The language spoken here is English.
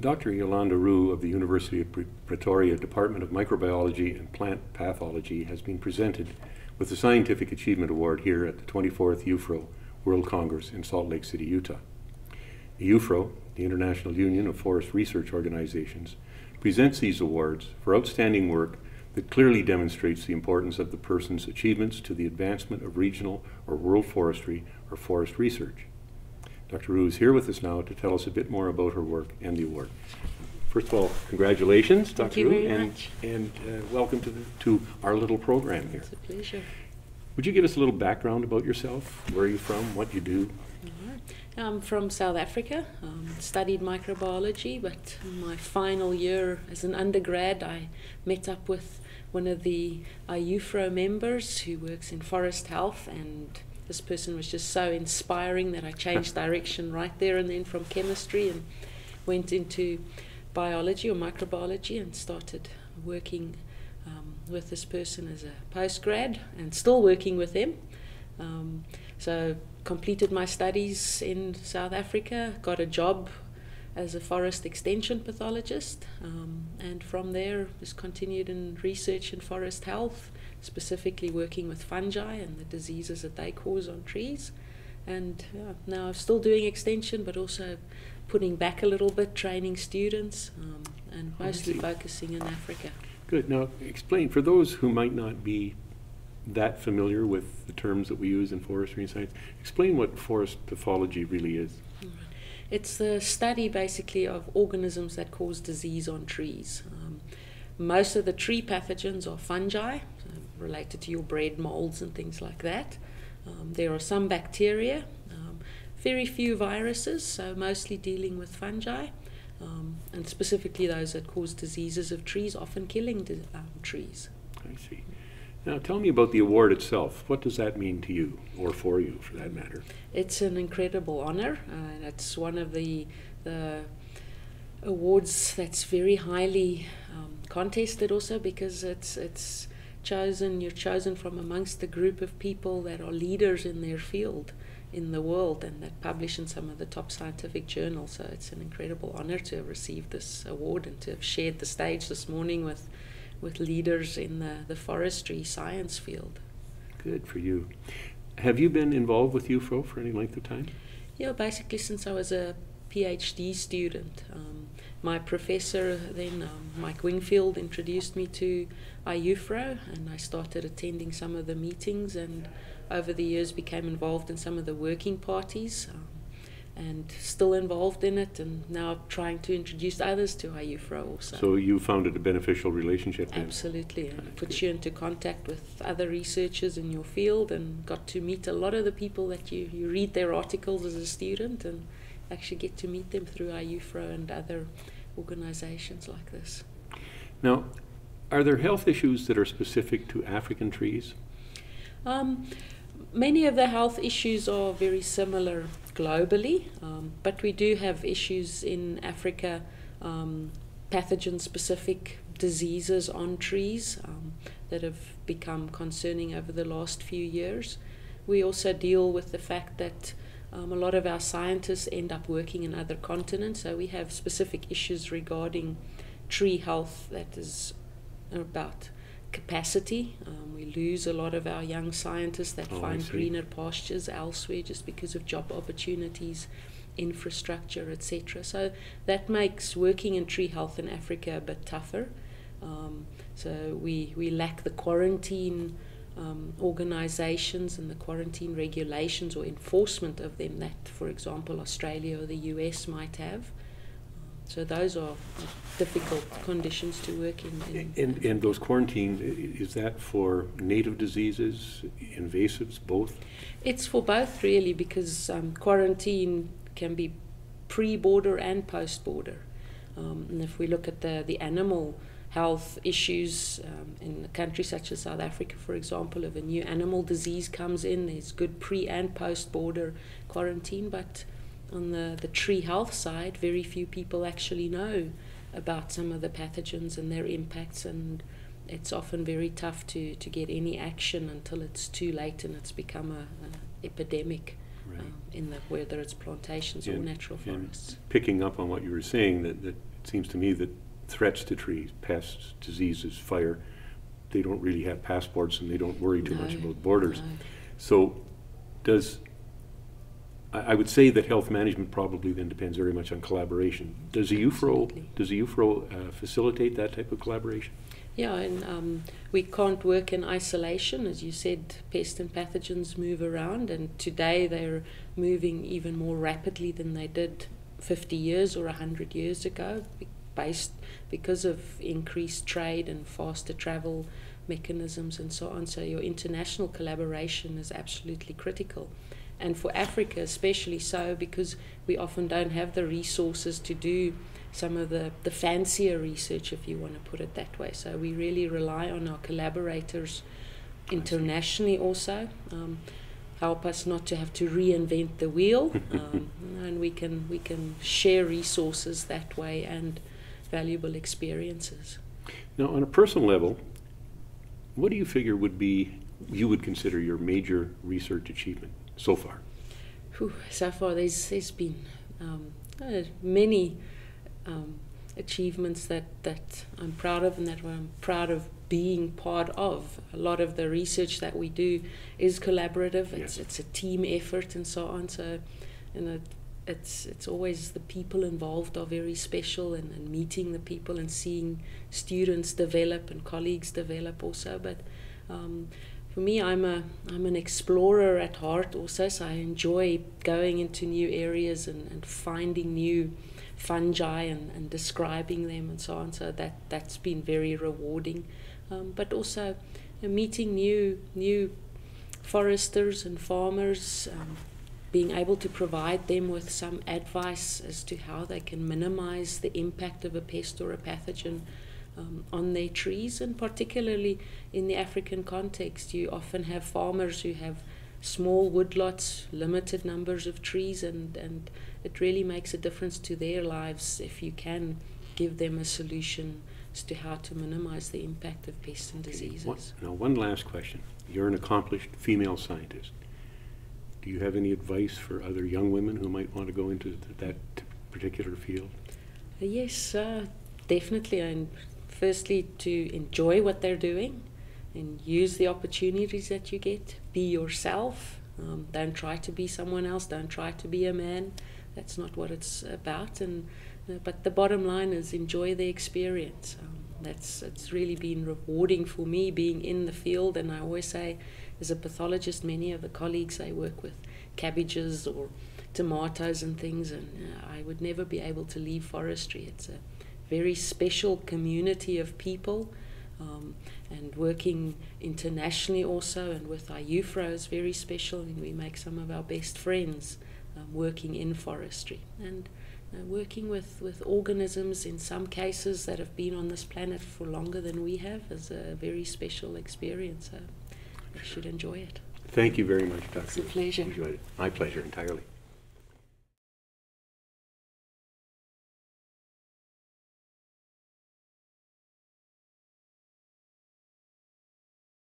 Dr. Jolanda Roux of the University of Pretoria Department of Microbiology and Plant Pathology has been presented with the Scientific Achievement Award here at the 24th IUFRO World Congress in Salt Lake City, Utah. The IUFRO, the International Union of Forest Research Organizations, presents these awards for outstanding work that clearly demonstrates the importance of the person's achievements to the advancement of regional or world forestry or forest research. Dr. Roux is here with us now to tell us a bit more about her work and the award. First of all, congratulations, Dr. Roux, and welcome to our little program here. It's a pleasure. Would you give us a little background about yourself? Where are you from? What you do? I'm from South Africa. Studied microbiology, but in my final year as an undergrad, I met up with one of the IUFRO members who works in forest health, and this person was just so inspiring that I changed direction right there and then from chemistry and went into biology or microbiology and started working with this person as a postgrad and still working with him. So completed my studies in South Africa, got a job as a forest extension pathologist, and from there just continued in research in forest health, specifically working with fungi and the diseases that they cause on trees. And now I'm still doing extension, but also putting back a little bit, training students, and mostly focusing in Africa. Good. Now explain, for those who might not be that familiar with the terms that we use in forestry and science, explain what forest pathology really is. It's the study basically of organisms that cause disease on trees. Most of the tree pathogens are fungi, related to your bread molds and things like that. There are some bacteria, very few viruses, so mostly dealing with fungi, and specifically those that cause diseases of trees, often killing trees. I see. Now tell me about the award itself. What does that mean to you, or for you for that matter? It's an incredible honor. It's one of the awards that's very highly contested also, because it's chosen, you're chosen from amongst a group of people that are leaders in their field in the world and that publish in some of the top scientific journals. So it's an incredible honor to have received this award and to have shared the stage this morning with leaders in the forestry science field. Good for you. Have you been involved with IUFRO for any length of time? Yeah, basically since I was a PhD student. My professor then, Mike Wingfield, introduced me to IUFRO, and I started attending some of the meetings, and over the years became involved in some of the working parties, and still involved in it, and now trying to introduce others to IUFRO also. So you found it a beneficial relationship then? Absolutely, and it puts you into contact with other researchers in your field, and got to meet a lot of the people that you read their articles as a student, and actually get to meet them through IUFRO and other organizations like this. Now, are there health issues that are specific to African trees? Many of the health issues are very similar globally, but we do have issues in Africa, pathogen-specific diseases on trees that have become concerning over the last few years. We also deal with the fact that a lot of our scientists end up working in other continents, so we have specific issues regarding tree health that is about capacity. We lose a lot of our young scientists that find greener pastures elsewhere just because of job opportunities, infrastructure, etc. So that makes working in tree health in Africa a bit tougher. So we lack the quarantine organizations and the quarantine regulations or enforcement of them that, for example, Australia or the US might have. So those are difficult conditions to work in. And those quarantine, is that for native diseases, invasives, both? It's for both really, because quarantine can be pre-border and post-border. And if we look at the animal health issues in a country such as South Africa, for example, if a new animal disease comes in, there's good pre- and post-border quarantine, but on the tree health side, very few people actually know about some of the pathogens and their impacts, and it's often very tough to get any action until it's too late and it's become an epidemic. Right. In whether it's plantations or natural forests. And picking up on what you were saying, that it seems to me that threats to trees, pests, diseases, fire, they don't really have passports and they don't worry too much about borders. No. So I would say that health management probably then depends very much on collaboration. Does a IUFRO facilitate that type of collaboration? Yeah, and we can't work in isolation. As you said, pests and pathogens move around, and today they're moving even more rapidly than they did 50 years or 100 years ago, because of increased trade and faster travel mechanisms and so on. So your international collaboration is absolutely critical. And for Africa especially so, because we often don't have the resources to do some of the fancier research, if you want to put it that way. So we really rely on our collaborators internationally also, help us not to have to reinvent the wheel, and we can share resources that way and valuable experiences. Now, on a personal level, what do you figure you would consider your major research achievement so far? So far there's been many achievements that I'm proud of and that I'm proud of being part of. A lot of the research that we do is collaborative. Yes. It's a team effort and so on. So, it's always the people involved are very special, and meeting the people and seeing students develop and colleagues develop also. But for me, I'm an explorer at heart also, so I enjoy going into new areas and finding new fungi and describing them and so on. So that's been very rewarding. But also meeting new foresters and farmers, being able to provide them with some advice as to how they can minimize the impact of a pest or a pathogen on their trees. And particularly in the African context, you often have farmers who have small woodlots, limited numbers of trees, and it really makes a difference to their lives if you can give them a solution as to how to minimize the impact of pests and diseases. Now, one last question. You're an accomplished female scientist. Do you have any advice for other young women who might want to go into that particular field? Yes, definitely. And firstly, to enjoy what they're doing and use the opportunities that you get. Be yourself. Don't try to be someone else. Don't try to be a man. That's not what it's about. But the bottom line is enjoy the experience. It's really been rewarding for me being in the field. And I always say, as a pathologist, many of the colleagues I work with, cabbages or tomatoes and things, and I would never be able to leave forestry. It's a very special community of people, and working internationally also, and with IUFRO is very special, and we make some of our best friends working in forestry. And working with organisms in some cases that have been on this planet for longer than we have is a very special experience. So you should enjoy it. Thank you very much, Dr. It's a pleasure. Enjoyed it. My pleasure entirely.